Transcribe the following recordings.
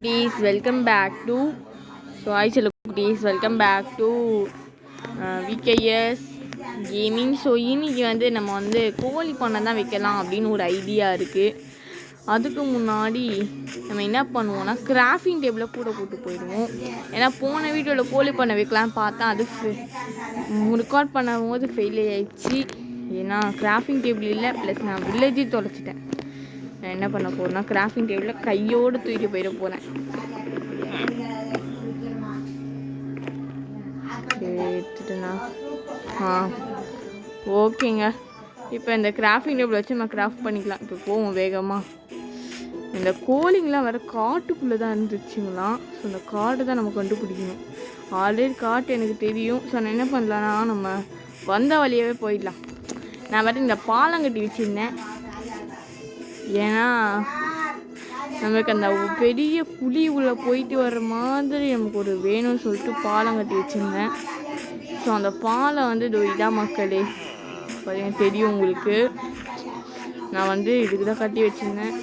Please welcome back to hi hello please welcome back to VKS gaming. So இன்னைக்கு நம்ம கோழி பண்ணை தான் வைக்கலாம் அப்படின்னு ஒரு ஐடியா இருக்குது. அதுக்கு முன்னாடி நம்ம என்ன பண்ணுவோம்னா கிராஃப்டிங் டேபிளை கூட கூட்டு போயிடுவோம். ஏன்னா போன வீடியோவில் கோழி பண்ணை வைக்கலான்னு பார்த்தா அது ரெக்கார்ட் பண்ணும்போது ஃபெயில் ஆயிடுச்சு. ஏன்னா கிராஃப்டிங் டேபிள் இல்லை, ப்ளஸ் நான் வில்லேஜே தொலைச்சிட்டேன். நான் என்ன பண்ண போகிறேன்னா கிராஃப்டிங் டேபிளில் கையோடு தூக்கிட்டு போயிட போகிறேன். எடுத்துட்டுண்ணா ஓகேங்க. இப்போ இந்த கிராஃப்டிங் டேபிள் வச்சு நம்ம கிராஃப்ட் பண்ணிக்கலாம். இப்போ போவோம் வேகமாக. இந்த கோழிங்கெலாம் வேறு காட்டுக்குள்ளே தான் இருந்துச்சுங்களாம். ஸோ இந்த காட்டை தான் நம்ம கண்டுபிடிக்கணும். ஆல்ரெடி காட்டு எனக்கு தெரியும். ஸோ நான் என்ன பண்ணலான்னா நம்ம வந்த வழியாகவே போயிடலாம். நான் வேறு இந்த பாலம் கட்டி வச்சுருந்தேன். ஏன்னா நமக்கு அந்த பெரிய குழி உள்ளே போயிட்டு வர்ற மாதிரி நமக்கு ஒரு வேணும்னு சொல்லிட்டு பாலம் கட்டி வச்சுருந்தேன். ஸோ அந்த பாலம் இதான் மக்களே தெரியும் உங்களுக்கு. நான் இதுக்கு தான் கட்டி வச்சுருந்தேன்.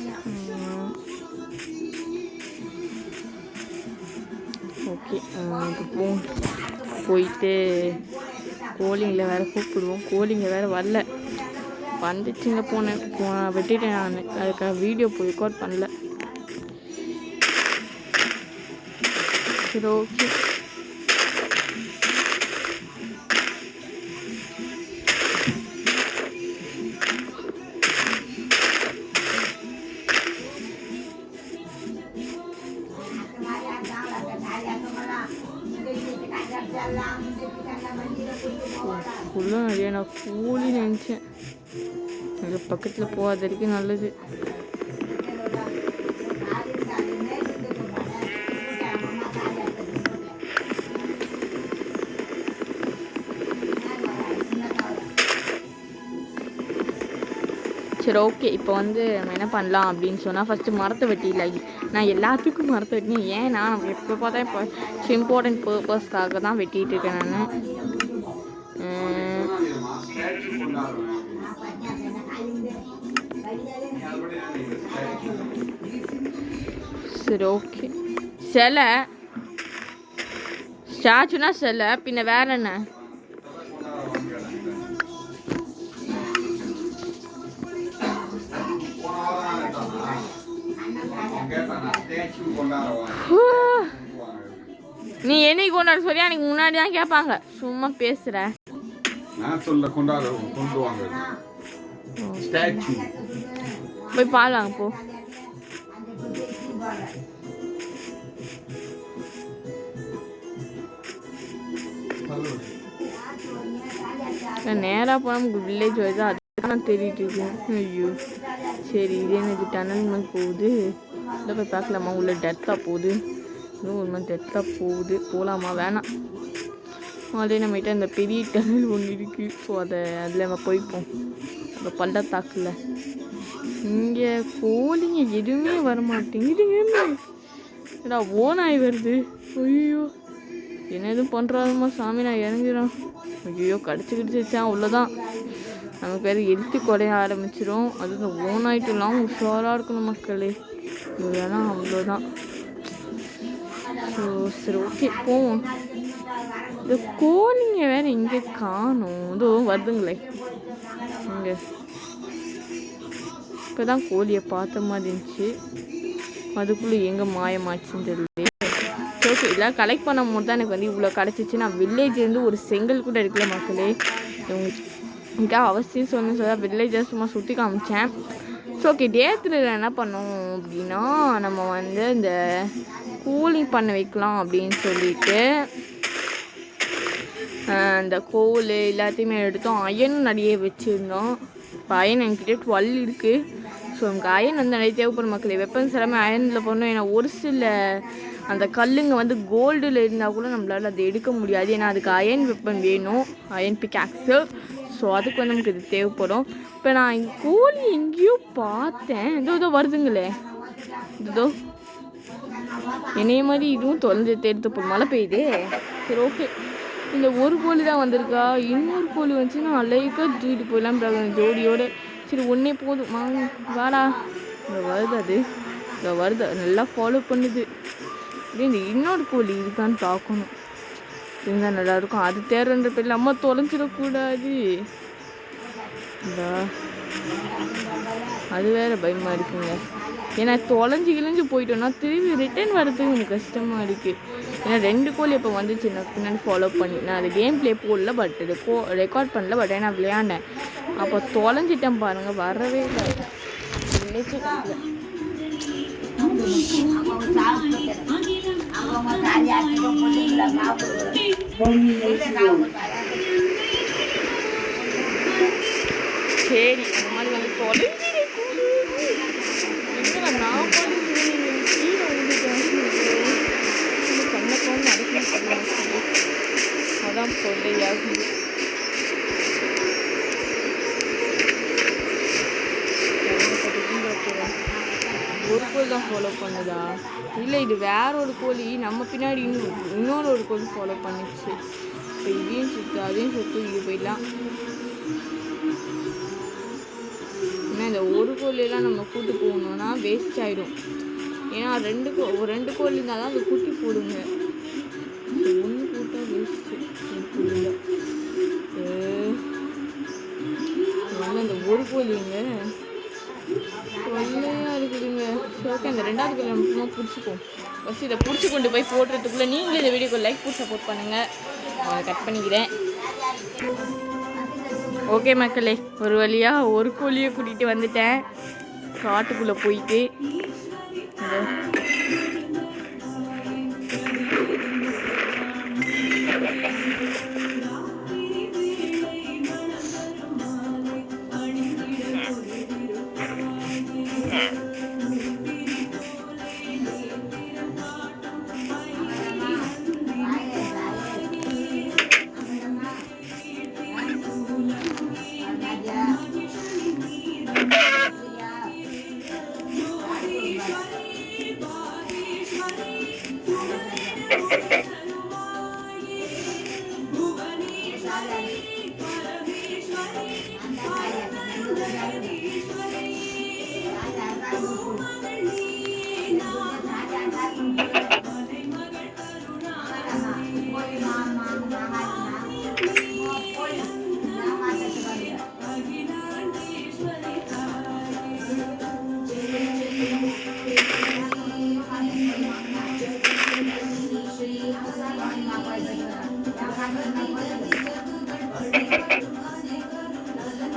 ஓகே, இப்போ போயிட்டு கோழிங்களை வேறு கூப்பிடுவோம். கோழிங்க வேறு வரல, வந்துச்சுங்க. போனேன் வெட்டிட்டேன். நான் அதுக்காக வீடியோ ரெக்கார்ட் பண்ணல. சரி ஓகே. ஃபுல்லாக நிறைய நான் கூலி நினச்சேன். அது பக்கத்தில் போகாத வரைக்கும் நல்லது. சரி ஓகே. இப்போ நம்ம என்ன பண்ணலாம் அப்படின்னு சொன்னால் ஃபஸ்ட்டு மரத்தை வெட்டிடல. நான் எல்லாத்துக்கும் மரத்தை வெட்டினேன். ஏன்னா நம்ம எப்போ பார்த்தா இப்போ இம்பார்ட்டன்ட் பர்பஸ்க்காக தான் வெட்டிகிட்டு இருக்கேன் நான். சரி ஓகே. சிலை ஸ்டாச்சுனா சிலை, பின்ன வேற என்ன? நீ என்னைக்கு கொண்டாட சொல்லி எனக்கு முன்னாடி தான் கேட்பாங்க. சும்மா பேசுற. போய் பால் வாங்க போ. நேராக போனால் நமக்கு வில்லேஜ் வருது, அதுதான் தெரியிட்டு இருக்கேன். ஐயோ சரி, இதே எனக்கு டனல் மாதிரி போகுது. இல்லை போய் பார்க்கலாமா? உள்ள டெத்தாக போகுது. இன்னும் ஒரு மாதிரி டெத்தாக போகுது. போகலாமா? வேணாம். ஆல்ரெடி நம்மகிட்ட அந்த பெரிய டனல் ஒன்று இருக்குது. ஸோ அதில் நம்ம போய்ப்போம். அந்த பள்ளத்தாக்கில் இங்கே கோழிங்க எதுவுமே வரமாட்டேங்குதுங்க. ஏடா ஓனாய் வருது. ஐயோ என்ன எதுவும் பண்ணுறாருமா சாமி, நான் இறங்குறோம். ஐயோ கடிச்சிக்கிடுச்சான். அவ்வளோதான், நமக்கு வேறு எழுத்து குறைய ஆரம்பிச்சிடும். அது இந்த ஓனாயிட்டுலாம் உஷாராக இருக்கணும் மக்களே. இல்லைன்னா அவ்வளோதான். ஸோ சரி ஓகே போவோம். இந்த கோழிங்க வேறு இங்கே காணும். இதுவும் வருதுங்களே இங்கே. இப்போ தான் கோழியை பார்த்த மாதிரி இருந்துச்சு. அதுக்குள்ளே எங்கே மாயமாச்சுன்னு தெரியல. ஓகே, இதெல்லாம் கலெக்ட் பண்ணும் போது தான் எனக்கு இவ்வளோ கிடச்சிச்சு. நான் வில்லேஜ்லேருந்து ஒரு செங்கல் கூட எடுக்கல மக்களே. இவங்ககிட்ட அவசியம் சொன்னு சொல்ல வில்லேஜை சும்மா சுற்றி காமிச்சேன். ஸோ ஓகே, டேத்தில் என்ன பண்ணோம் அப்படின்னா நம்ம இந்த கூலிங் பண்ண வைக்கலாம் அப்படின்னு சொல்லிட்டு அந்த கோல் எல்லாத்தையுமே எடுத்தோம். அயனும் நிறைய வச்சுருந்தோம். இப்போ அயன் என்கிட்ட 12 இருக்குது. ஸோ நமக்கு அயன் நிறைய தேவைப்படும் மக்களே. வெப்பன்ஸ் எல்லாமே அயனில் பண்ணணும். ஏன்னா ஒரு சில அந்த கல்லுங்க கோல்டில் இருந்தால் கூட நம்மளால் அதை எடுக்க முடியாது. ஏன்னா அதுக்கு அயன் வெப்பன் வேணும், அயன் பிக்காக்ஸு. ஸோ அதுக்கு நமக்கு இது தேவைப்படும். இப்போ நான் கோழி எங்கேயோ பார்த்தேன். இதோ வருதுங்களே. இதோ என்னைய மாதிரி இதுவும் தொலைஞ்சு தேர்த்து போ. மழை பெய்யுது. சரி ஓகே, இந்த ஒரு கோழி தான் வந்திருக்கா. இன்னொரு கோழி வந்துச்சுன்னா அலைக்காக தூக்கிட்டு போயிடலாம் ஜோடியோடு. சரி ஒன்றே போதும் வாடா. இங்கே வருது அது. இதை வருது நல்லா ஃபாலோ பண்ணுது. இந்த இன்னொரு கோழி இருக்கான்னு பார்க்கணும், இருந்தால் நல்லாயிருக்கும். அது தேர்ன்ற பேரில் அம்மா தொலைஞ்சிடக்கூடாது. அது வேறு பயமாக இருக்குங்க. ஏன்னா கிழிஞ்சு போயிட்டோன்னா திரும்பி ரிட்டர்ன் வரதுக்கு எனக்கு கஷ்டமாக இருக்குது. ஏன்னா 2 கோழி இப்போ வந்துச்சு நான் பின்னாடி ஃபாலோ பண்ணி. நான் அது கேம் ப்ளே போடல, பட் இது ரெக்கார்ட் பண்ணல. பட் ஏன்னா விளையாண்டேன். அப்போ தொலைஞ்சிட்டேன் பாருங்கள், வரவே இல்லை. சரி, அந்த மாதிரி வந்து தொலைஞ்சிடக்கூடாது. நான் போட்டு கீழே வந்துட்டேன். கண்ணப்போன்னு நடக்க அதான் தொல்லையாகுது. ஒரு கோழி தான் ஃபாலோ பண்ணுதா? இல்லை, இது வேற ஒரு கோழி நம்ம பின்னாடி இன்னொரு ஒரு கோழி ஃபாலோ பண்ணிச்சு. இப்போ இதையும் சுற்று அதையும் சுற்று இது போயிடலாம். ஏன்னா இந்த ஒரு கோழியெல்லாம் நம்ம கூட்டு போகணுன்னா வேஸ்ட் ஆகிடும். ஏன்னா 2 கோழி இருந்தால் தான் அந்த குட்டி போடுங்க. 1 கூட்டா வேஸ்ட்டு. அந்த ஒரு கோழிங்க தொல்லையாக இருக்குதுங்க. ஓகே, அந்த 2வது கோழி நம்ம பிடிச்சிப்போம். ஃபஸ்ட்டு இதை பிடிச்சி கொண்டு போய் போடுறதுக்குள்ளே நீங்களும் இந்த வீடியோக்கு லைக் போட்டு சப்போர்ட் பண்ணுங்கள். நான் கட் பண்ணிக்கிறேன். ஓகே மக்களே, ஒரு வழியாக ஒரு கோழியை கூட்டிகிட்டு வந்துட்டேன். காட்டுக்குள்ளே போயிட்டு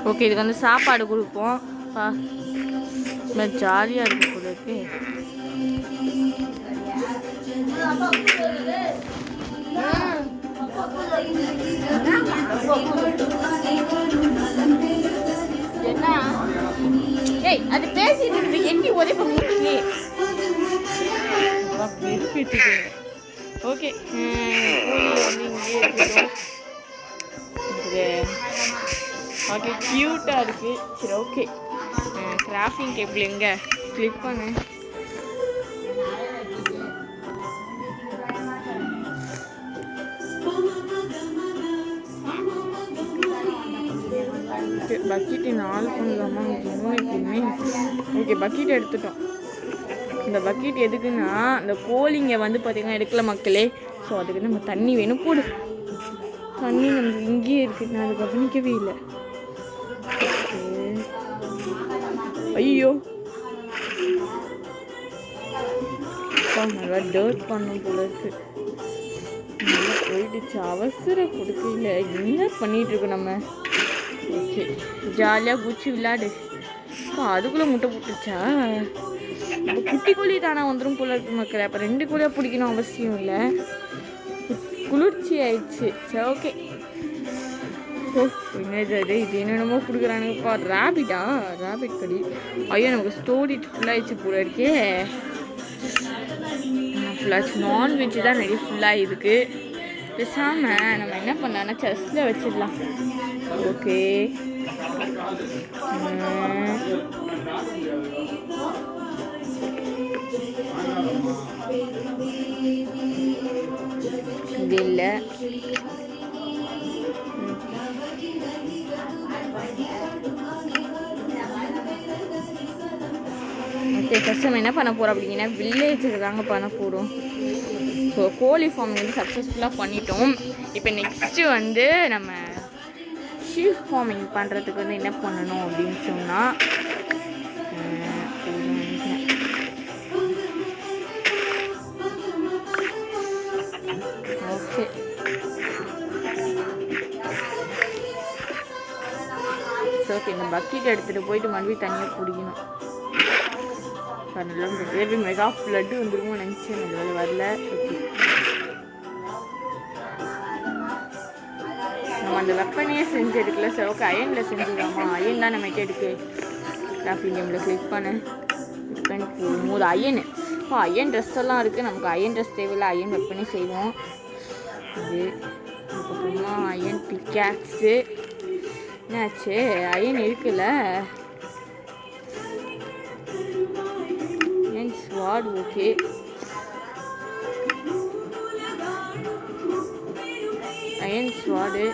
ஓகே, இதுக்கு வந்து சாப்பாடு கொடுப்போம். ஜாலியாக இருக்கு போல இருக்கு. என்ன ஏய், அது பேசிட்டு இருக்கு, எட்டி ஒரே பண்ணிட்டு. ஓகே, வந்து இங்கே இருக்கட்டும். ஓகே, க்யூட்டாக இருக்குது. சரி, ஓகே. கிராஃப்டிங் டேபிள் எங்கே கிளிக் பண்ணு. பக்கெட்டு 4 பண்ணலாமா? எப்பயுமே ஓகே, பக்கெட் எடுத்துட்டோம். இந்த பக்கெட் எதுக்குன்னா, இந்த கோழிங்க வந்து பார்த்திங்கன்னா எடுக்கல மக்களே. ஸோ அதுக்கு நம்ம தண்ணி வேணும். போடு, தண்ணி நமக்கு இங்கேயே இருக்குது. நான் அதை கவனிக்கவே இல்லை. ஐயோ, நல்லா டர்ட் பண்ணும் போல இருக்கு. நல்லா போயிடுச்சு. அவசரம் கொடுக்கல. என்ன பண்ணிட்டு இருக்கோம் நம்ம? ஓகே, ஜாலியாக குச்சி விளையாடு. அதுக்குள்ளே முட்டை போட்டுச்சா? இப்போ குட்டி கோழி தானே வந்துடும் போல இருக்கு மக்கள். அப்போ 2 கோழியாக பிடிக்கணும் அவசியம் இல்லை. குளிர்ச்சி ஆயிடுச்சு. சரி, ஓகே. ஓ, என்னது இது என்னென்னமோ கொடுக்குறானுங்கப்பா. ரேபிட்டா? ரேபிட் கடி. ஐயோ, நமக்கு ஸ்டோரி ஃபுல்லாகிடுச்சு போல இருக்கே. ஃபுல்லாச்சு. நான்வெஜ் தான் நிறைய ஃபுல்லாக இருக்குது. பேசாமல் நம்ம என்ன பண்ணலான்னா செஸ்ஸில் வச்சிடலாம். ஓகே, இது இல்லை. ஓகே, ஃபஸ்ட் நம்ம என்ன பண்ண போகிறோம் அப்படிங்கன்னா வில்லேஜில் தாங்க பண்ண போகிறோம். ஸோ கோழி ஃபார்மிங் வந்து சக்ஸஸ்ஃபுல்லாக பண்ணிட்டோம். இப்போ நெக்ஸ்ட்டு வந்து நம்ம ஷீப் ஃபார்மிங் பண்ணுறதுக்கு வந்து என்ன பண்ணணும் அப்படின்னு சொன்னால் ஓகே ஓகே இந்த பக்கெட் எடுத்துகிட்டு போயிட்டு மறுபடியும் தனியாக குடிக்கணும். நல்லா பேபி மெகா ஃப்ளட்டு வந்துருமோ நினச்சேன், அது வரல. ஓகே நம்ம அந்த வெப்பனையே செஞ்சு எடுக்கல. சரி ஓகே அயனில் செஞ்சுக்கலாமா? அயன் தான் நம்ம எடுக்கு கிராஃபி கேமில் கிளிக் பண்ண போகும்போது அயன் இப்போ அயன் ட்ரெஸ் எல்லாம் இருக்குது. நமக்கு அயன் ட்ரெஸ் தேவையில்லை, அயன் வெப்பனே செய்வோம். இது அதுக்கப்புறமா அயன் பிக்காக்ஸு என்னாச்சு அயன் இருக்குல்ல. அயன் ஸ்வாட் ஓகே. அயன் ஸ்வாடு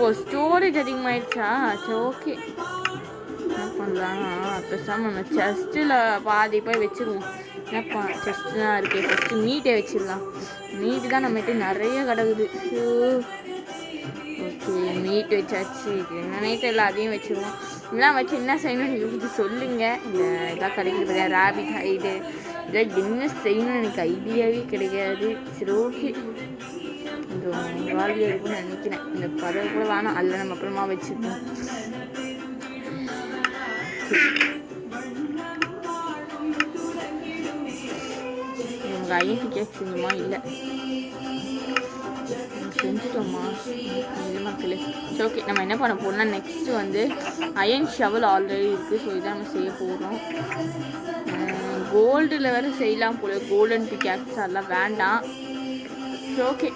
ஓ ஸ்டோரேஜ் அதிகமாகிடுச்சா? சரி ஓகே என்ன பண்ணலாம், பேசாமல் நம்ம செஸ்ட்டில் பாதி போய் வச்சுருவோம். என்னப்பா செஸ்ட்டு தான் இருக்குது, ஃபஸ்ட்டு மீட்டை வச்சிடலாம். மீட்டு தான் நம்மகிட்ட நிறைய கிடக்குது. ஓகே மீட் வச்சாச்சு. என்னன்னே தெரியல, அதையும் வச்சுருவோம். இதெல்லாம் வச்சு என்ன செய்யணும் நீங்கள் கொஞ்சம் சொல்லுங்கள். இந்த இதாக கிடைக்கிது பார்த்தியா ரேபிட் ஹைடு, இதெல்லாம் என்ன செய்யணும்னு எனக்கு ஐடியாவே கிடைக்காது. சரி ஓகே கொஞ்சம் வாழ்க்கையாக இருக்குன்னு நினைக்கிறேன். இந்த பதவி கூட வேணாம், அதில் நம்ம அப்புறமா வச்சுப்போம். நமக்கு அயன் கேக் செஞ்சுமா? இல்லை செஞ்சுட்டோமா? இல்லை மக்களே. சரி ஓகே நம்ம என்ன பண்ண போகிறோம்னா நெக்ஸ்ட்டு வந்து அயன் ஷவல் ஆல்ரெடி இருக்குது. ஸோ இதான் நம்ம செய்ய போகிறோம். கோல்டில் வேறு செய்யலாம் போல, கோல்டன் பிக்காக்ஸ் அதெல்லாம் வேண்டாம். சரி ஓகே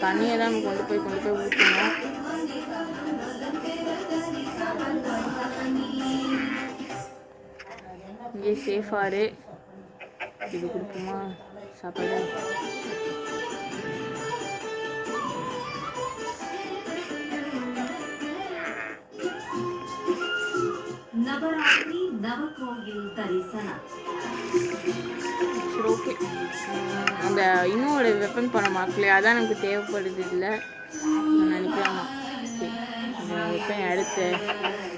தண்ணியை தான் நம்ம கொண்டு போய் ஊற்றணும். இங்கே சேஃபாரு இது கொடுப்போமா சாப்பாடு? சரி ஓகே அந்த இன்னொரு வெப்பன் பண்ண மக்களே அதான் எனக்கு தேவைப்படுது. இல்லை நான் நினைக்கலாமா? ஓகே அந்த வெப்பன் எடுத்து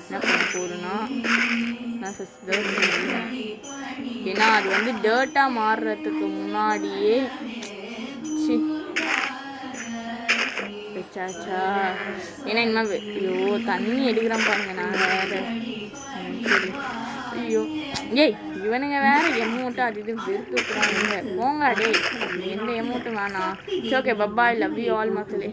என்ன பண்ண போகிறேன்னா நான் ஃபஸ்ட் ஏன்னா அது வந்து டர்ட்டாக மாறுறதுக்கு முன்னாடியே வச்சாச்சா. ஏன்னா இனிமேல் ஐயோ தண்ணி எடுக்கிறான் பாருங்க. நான் வேறு ஐயோ ஏய் இவனுங்க வேறு எமௌண்ட்டு அது இது வெறுத்து விட்டுறானுங்க. போங்க டே எந்த எமௌண்ட்டும் வேணாம். ஓகே பப்பாய் லவ் யூ ஆல் மக்களே.